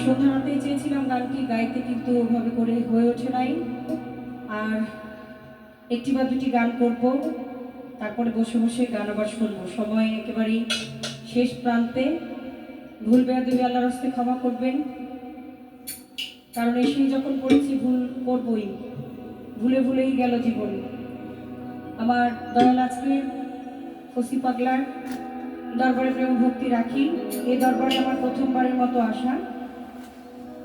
সন্ধ্যা রাতেই চেয়েছিলাম গানটি গাইতে, কিন্তু ওভাবে করে হয়ে ওঠে নাই। আর একটি বা দুটি গান করব, তারপরে বসে বসে গান আবার শুনবো। সময় একেবারেই শেষ প্রান্তে। ভুল বেয়াদবি আল্লাহর হস্তে ক্ষমা করবেন, কারণ এসেই যখন পড়েছি ভুল করবই, ভুলে ভুলেই গেল জীবন। আমার দয়াল আজকে ফসি পাগলার দরবারে প্রেম ভক্তি রাখি। এই দরবারে আমার প্রথমবারের মতো আসা।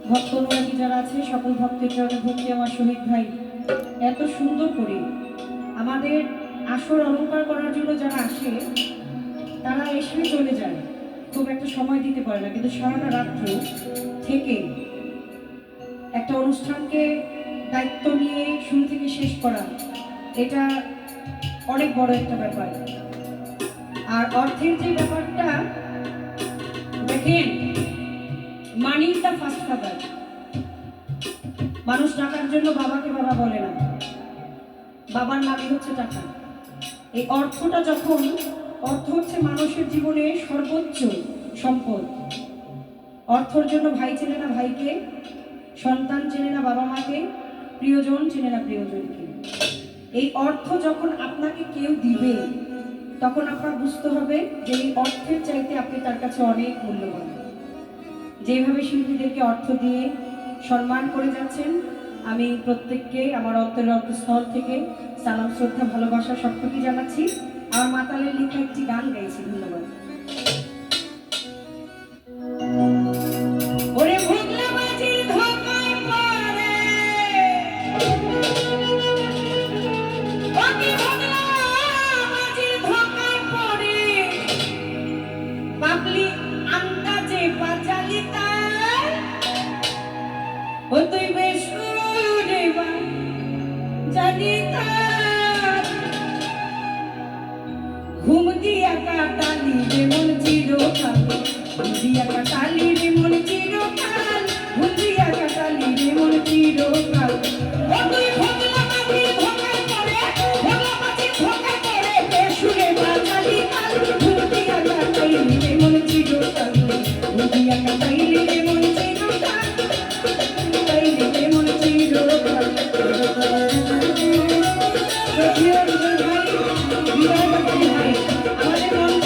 ভক্ত অনুরাগী যারা আছে সকল ভক্তের চরণে ভক্তি। আমার শহীদ ভাই এত সুন্দর করে আমাদের আসর অলঙ্কার করার জন্য যারা আসে তারা এসে চলে যায়, খুব একটা সময় দিতে পারে না, কিন্তু সারাটা রাত্র থেকে একটা অনুষ্ঠানকে দায়িত্ব নিয়ে শুরু থেকে শেষ করা, এটা অনেক বড় একটা ব্যাপার। আর অর্থের যে ব্যাপারটা দেখেন, money is the first father. মানুষ টাকার জন্য বাবাকে বাবা বলে না, বাবার নামই হচ্ছে টাকা। এই অর্থটা যখন, অর্থ হচ্ছে মানুষের জীবনে সর্বোচ্চ সম্পদ। অর্থর জন্য ভাই চেনে না ভাইকে, সন্তান চেনে না বাবা মাকে, প্রিয়জন চেনে না প্রিয়জনকে। এই অর্থ যখন আপনাকে কেউ দিবে তখন আপনার বুঝতে হবে যে এই অর্থের চাইতে আপনি তার কাছে অনেক মূল্যবান। যেভাবে শিল্পীদেরকে অর্থ দিয়ে সম্মান করে যাচ্ছেন, আমি প্রত্যেককে আমার অন্তরের অন্তঃস্থল থেকে সালাম, শ্রদ্ধা, ভালোবাসা সবটুকুই জানাচ্ছি। আমার মাতালের লেখা একটি গান গাইছি। ধন্যবাদ। ওরে ভোগলা মাঝির ধোকায় পড়ে, ওকে ভোগলা মাঝির ধোকায় পড়ে, পাগলি আন্দাজে বাজালি তার, ও তুই বেসুরে জানি তার, ঘুম দিয়া কাটালি রে মন চিরকাল, ঘুম দিয়া কাটালি রে মন চিরকাল, ঘুম দিয়া কাটালি রে মন চিরকাল। ও তুই ভোগলা মাঝির ধোকায় পড়ে, ভোগলা মাঝির ধোকায় পড়ে, বেসুরে বাজালি তার, ঘুম দিয়া কাটালি রে মন চিরকাল, ঘুম দিয়া কাটালি রে মন চিরকাল, কাটালি রে মন চিরকাল। আমাদের মন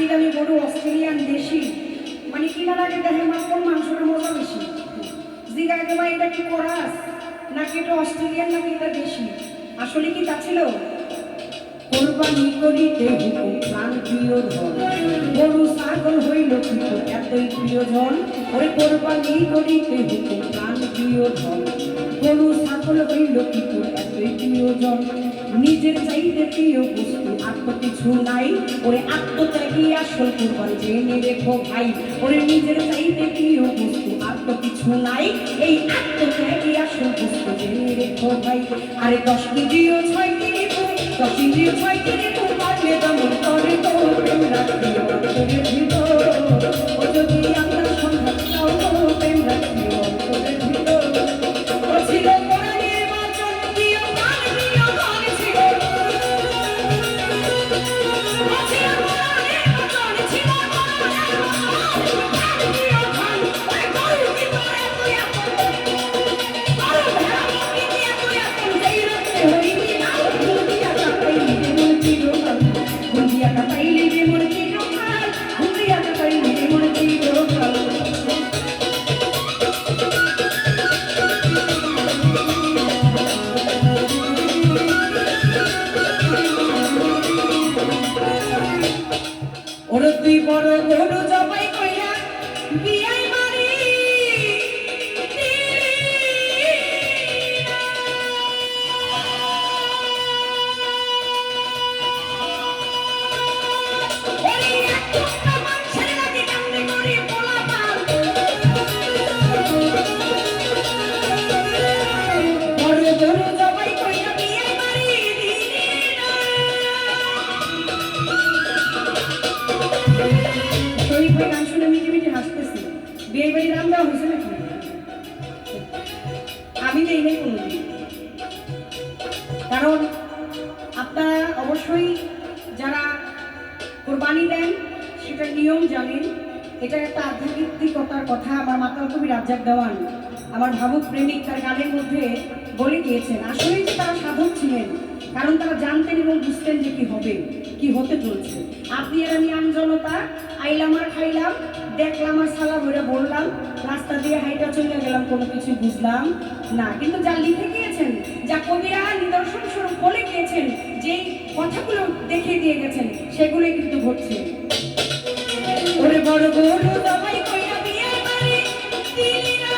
দামি গরু অস্ট্রেলিয়ান দেশি, মানে কিনার আগে দেখে আমার কোন মাংসটা মজা বেশি। জিজ্ঞাসা ভাই এটা কি করাস নাকি এটা অস্ট্রেলিয়ান নাকি এটা দেশি, আসলে কি তা ছিল? কোরবানি করিতে হুকুম প্রাণ প্রিয়ধন, গরু ছাগল হইল কিন্তু এতই প্রিয়জন। ওরে কোরবানি করিতে হুকুম প্রাণ প্রিয়ধন, গরু ছাগল হইল কিন্তু এতই প্রিয়জন। নিজের চাইতে প্রিয় বস্তু আত্ম কিছু নাই, ওরে আত্মত্যাগী আসল কোরবান জেনে রেখো ভাই। ওরে নিজের চাইতে প্রিয় বস্তু আত্ম কিছু নাই, এই আত্মত্যাগী আসল বস্তু জেনে রেখো ভাই। আরে 10 কেজিও 6 কেজি 10 ইন্দ্রিয় 6 কেজি পারলে দমন করে তো প্রেম রাখি অন্তরের ভিতর। ও যদি আপনার সন্ধ্যা চাও তো প্রেম রাখি অন্তরের ভিতর। ও ছিল কোরআনের বচন প্রিয় গান প্রিয় গান ছিল, ও ছিল কোরআনের বচন ছিল কোরআনের বচন প্রিয় গান। ওই গরু কি করে তুই আপন, আর ভেড়া কি দিয়ে তুই আপন, যেই রাতে হইবি না দুনিয়া কাটাইলি রে মন চিরকাল, দুনিয়া কাটাইলি রে মন চিরকাল, দুনিয়া কাটাইলি রে মন চিরকাল। ওরে তুই বড় গরু জবাই কইরা বিয়াই মারি ওরে এক টুকরা মাংসের লাগি কামড়ে করি পোলাপান। বড় গরু জবাই কইরা বিয়াই মারি শরীফ ভাই গান শুনে মিটি মিটি হাসতেছে। বিয়ে বাড়ি রাম দেওয়া হয়েছে নাকি? আমি নেই নেই কোনোদিন, কারণ আপনারা অবশ্যই যারা কোরবানি দেন সেটা নিয়ম জানেন। এটা একটা আধ্যাত্মিকতার কথা আমার মাতাল কবি রাজ্জাক দেওয়ান, আমার ভাবুক প্রেমিক, তার গানের মধ্যে বলে গিয়েছেন। আসলেই যে তারা সাধক ছিলেন, কারণ তারা জানতেন এবং বুঝতেন যে কি হবে, কি হতে চলছে। আপনি আর আমি আমজনতা আইলাম আর খাইলাম, দেখলাম আর সালা ভরে বললাম, রাস্তা দিয়ে হাইটা চলে গেলাম, কোনো কিছু বুঝলাম না। কিন্তু যা লিখে গিয়েছেন, যা কবিরা নিদর্শন স্বরূপ বলে গিয়েছেন, যেই কথাগুলো দেখিয়ে দিয়ে গেছেন, সেগুলোই কিন্তু ঘটছে। ওরে বড় গরু জবাই কইরা বিয়ে বাড়ি দিলি না,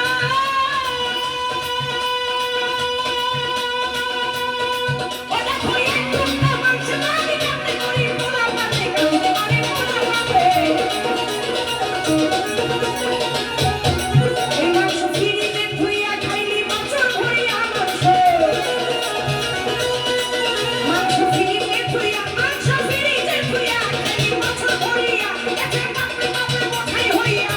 ও দেখো এক টুকরা মাংস লাগি কামড়ে করি পোলাপানে, কামড়ে করি পোলাপানে। এই মাংস ফিরিতে ধুইয়া খাইলি বছর ভরিয়া মাংস, মাংস ফিরিতে ধুইয়া খাইলি বছর ভরিয়া। এতে বাপরে বাপরে মোঠাই হইয়া,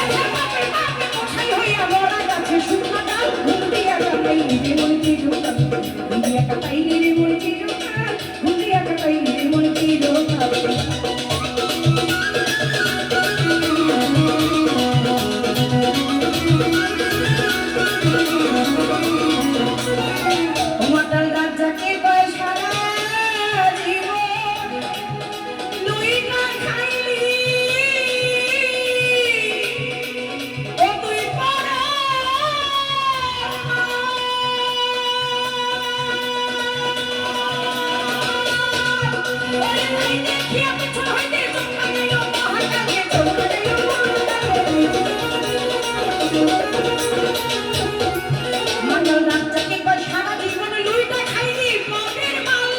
এতে বাপরে বাপরে মোঠাই হইয়া মরা গাছে শুকনা ডাল, হুন্দিয়া কাটাইলি রে মন চিরকাল, হুন্দিয়া কাটাইলি রে মন চিরকাল, হুন্দিয়া কাটাইলি রে মন চিরকাল। মাতাল রাজ্জাকে কয় সারা জীবন তুই না খাইলি, ও তুই পরা ওরে ভাই দেখিয়া পিছন হইতে চমকা গেল মহাকালে, চমকা গেল মহাকালে। মাতাল রাজ্জাকে কয় সারা জীবন লুইটা খাইলি পদের মাল,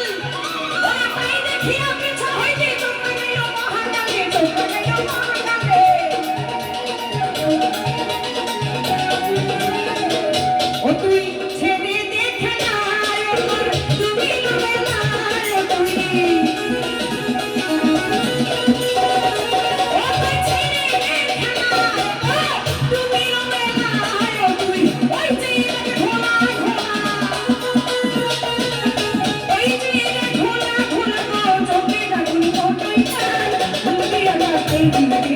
ওরে ভাই দেখিয়া পিছন হইতে চমকা গেল মহাকালে, চমকা গেল মহাকালে। ও তুই ছেড়ে দেখে না ওর তুমি লবেলায়, ও তুই Thank you.